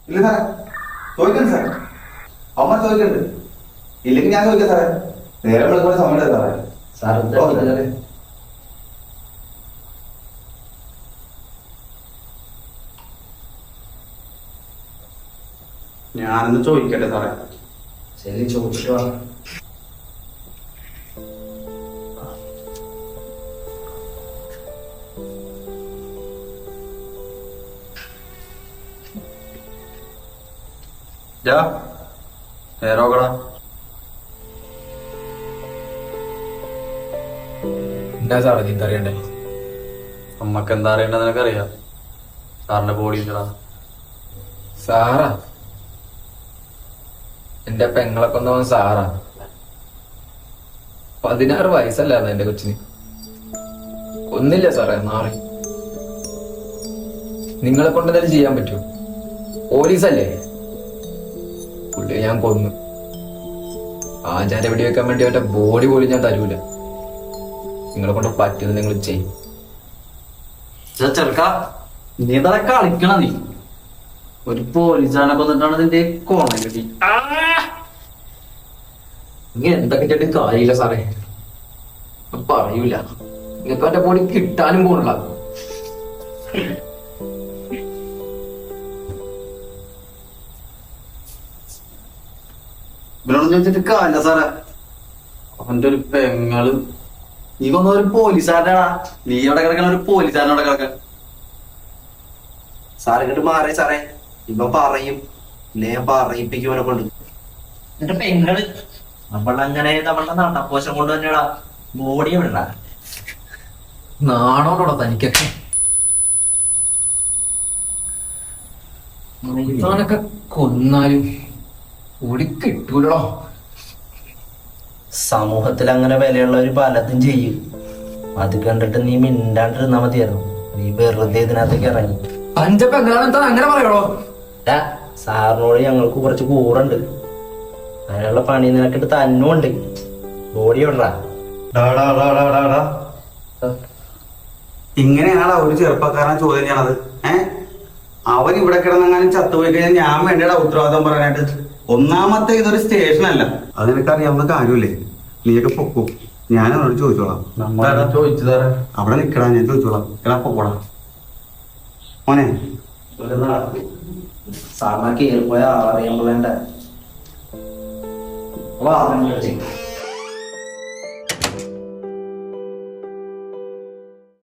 ഇല്ല സാറേ, ചോദിക്കണ്ട സാറേ. അമ്മ ചോദിക്കണ്ട്. ഇല്ലെങ്കിൽ ഞാൻ ചോദിക്കാം സാറേ. നേരം വിളിക്കുന്ന സമയം സാറേ. സാർ ഞാനൊന്ന് ചോദിക്കട്ടെ സാറേ? ശരി, ചോദിച്ചിട്ട് വാ. നേരോക്കടാ. എന്താ സാറേ നീ അറിയണ്ടേ? അമ്മക്ക് എന്താ അറിയണ്ടെന്ന് നിനക്കറിയാം. സാറിന്റെ ബോഡി സാറാ? എന്റെ പെങ്ങളെ കൊന്നവൻ സാറാ. 16 വയസ്സല്ലായിരുന്നു എന്റെ കൊച്ചിന്. ഒന്നില്ല സാറേ, മാറി. നിങ്ങളെ കൊണ്ട് എന്തെങ്കിലും ചെയ്യാൻ പറ്റുമോ? പോലീസല്ലേ? പുള്ളിയെ ഞാൻ കൊന്നു. ആചാര വെടി വെക്കാൻ വേണ്ടി അവന്റെ ബോഡി പോലും ഞാൻ തരൂല. നിങ്ങളെ കൊണ്ട് പറ്റുന്നത് നിങ്ങൾ ചെയ്യും. ചെറുക്ക, നീ തന്നെ കളിക്കണ. നീ ഒരു പോലീസാനെ കൊന്നിട്ടാണ് നിന്റെ കോണം കിട്ടി. ഇങ്ങനെ എന്തൊക്കെ ചേട്ടൻ കാര്യമില്ല സാറേ, പറയൂല. നിങ്ങൾക്ക് അവന്റെ ബോഡി കിട്ടാനും പോണില്ല. ഇവരോട് ചോദിച്ചിട്ട് കാര്യമില്ല സാറേ. അവന്റെ ഒരു പെങ്ങള് നീ കൊന്ന ഒരു പോലീസുകാരനാ. നീ അവിടെ കിടക്കണ ഒരു പോലീസുകാരനോടെ കിടക്കാൻ. സാറ് ഇങ്ങോട്ട് മാറേ സാറേ. ഇപ്പൊ പറയും, ഇല്ലേ ഞാൻ പറയിപ്പിക്കും ഇവനെ കൊണ്ട്. എന്നിട്ട് പെങ്ങള് നമ്മളങ്ങനെ നമ്മളുടെ നടപ്പോശം കൊണ്ട് തന്നെയാ ബോഡി വിടണ. നാണോടോടാ തനിക്കൊക്കെ. ഞാനൊക്കെ കൊന്നാലും കൂടി കിട്ടൂലോ. സമൂഹത്തിൽ അങ്ങനെ വിലയുള്ളവര് പലതും ചെയ്യും. അത് കണ്ടിട്ട് നീ മിണ്ടാണ്ടിരുന്നാ മതിയായിരുന്നു. നീ വെറുതെ ഇതിനകത്തേക്ക് ഇറങ്ങി. അഞ്ചപ്പ എന്താ അങ്ങനെ പറയണോ? സാറിനോട് ഞങ്ങൾക്ക് കുറച്ച് കൂറുണ്ട്. അതിനുള്ള പണി നിനക്കിട്ട് തന്നുണ്ട്. ബോഡി വിടറാ. ഇങ്ങനെയാണോ ഒരു ചെറുപ്പക്കാരൻ ചോദ്യം ചെയ്യണത്? അവൻ ഇവിടെ കിടന്നെങ്ങാനും ചത്തുപോയി കഴിഞ്ഞാൽ ഞാൻ വേണ്ടിയുടെ ഉത്തരവാദിത്തം പറയാനായിട്ട്? ഒന്നാമത്തെ ഇതൊരു സ്റ്റേഷൻ അല്ല. അത് നിനക്കറിയാവുന്ന കാര്യമില്ലേ? നീയൊക്കെ പൊക്കൂ, ഞാൻ അവനോട് ചോദിച്ചോളാം. അവിടെ നിക്കടാ, ഞാൻ ചോദിച്ചോളാം. എടാ പൊക്കോടാ മോനെ. സാറിനാ കയറിപ്പോയ അറിയാൻ വേണ്ട.